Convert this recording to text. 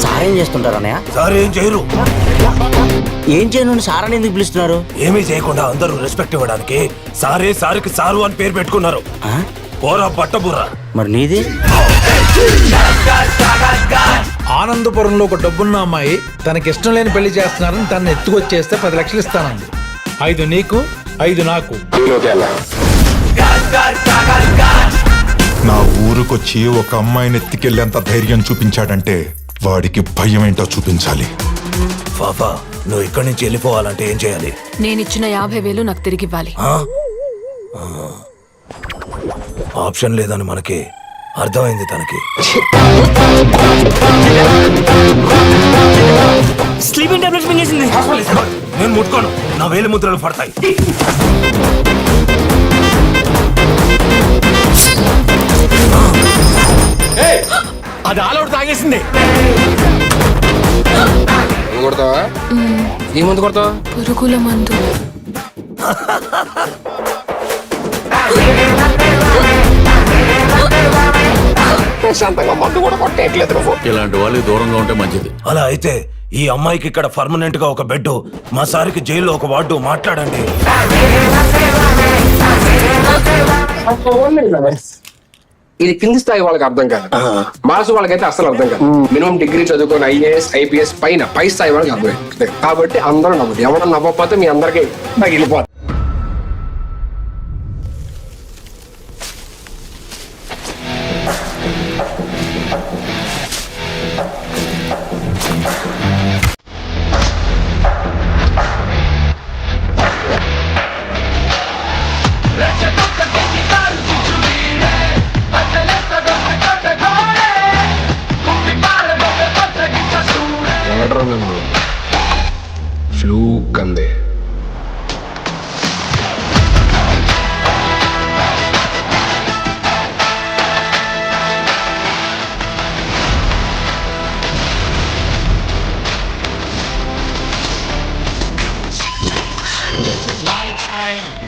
Sir ఏం చేస్తుంటారు అన్నయ్య? సార్ ఏం చేయరు. ఏం చేయను సార్ అని ఎందుకు పిలుస్తున్నారు? ఏమీ చేయకుండా అందరూ రెస్పెక్ట్ ఇవ్వడానికి సారే సారికి సారు అని పేరు పెట్టుకున్నారు. ఆ? పోరా పట్టబుర్రా. మరి నీది? ఆనందపురంలో ఒక డబ్బున్న అమ్మాయి తనకిష్టం లేని పెళ్లి చేస్తున్నారని తనని ఎత్తుకొచ్చేస్తే 10 లక్షలు ఇస్తానంది. 5 నీకు 5 నాకు. నా ఊరుకొచ్చి ఒక అమ్మాయిని ఎత్తికెళ్ళేంత ధైర్యం చూపించాడంటే వాడికి భయం ఏంటో చూపించాలి. పాపా నువ్వు ఇక్కడి నుంచి వెళ్ళిపోవాలంటే ఏం చేయాలి? నేనిచ్చిన 50,000 నాకు తిరిగి ఇవ్వాలి. ఆప్షన్ లేదని మనకి అర్థమైంది తనకి. స్లీపింగ్ టాబ్లెట్స్ మింగేసింది. నేను ముట్టుకోను, నా వేలి ముద్రలు పడతాయి. అది ఆలౌట్ తాగేసింది. కొడతావా? ఏ మందు కొడతావా? పురుగుల మందు. ఇలాంటి వాళ్ళు దూరంగా ఉంటే మంచిది. అలా అయితే ఈ అమ్మాయికి ఇక్కడ పర్మనెంట్ గా ఒక బెడ్, మా సారికి జైల్లో ఒక వార్డు. మాట్లాడండి. ఇది కింది స్థాయి వాళ్ళకి అర్థం కాదు, మాసు వాళ్ళకైతే అసలు అర్థం కాదు. మినిమం డిగ్రీ చదువుకొని IAS IPS పై స్థాయి వాళ్ళకి అర్థం. కాబట్టి అందరూ నవ్వదు. ఎవరన్నా నవ్వకపోతే మీ అందరికీ తగిలిపోతుంది. ఫ్లూక్ అందే. Nighttime.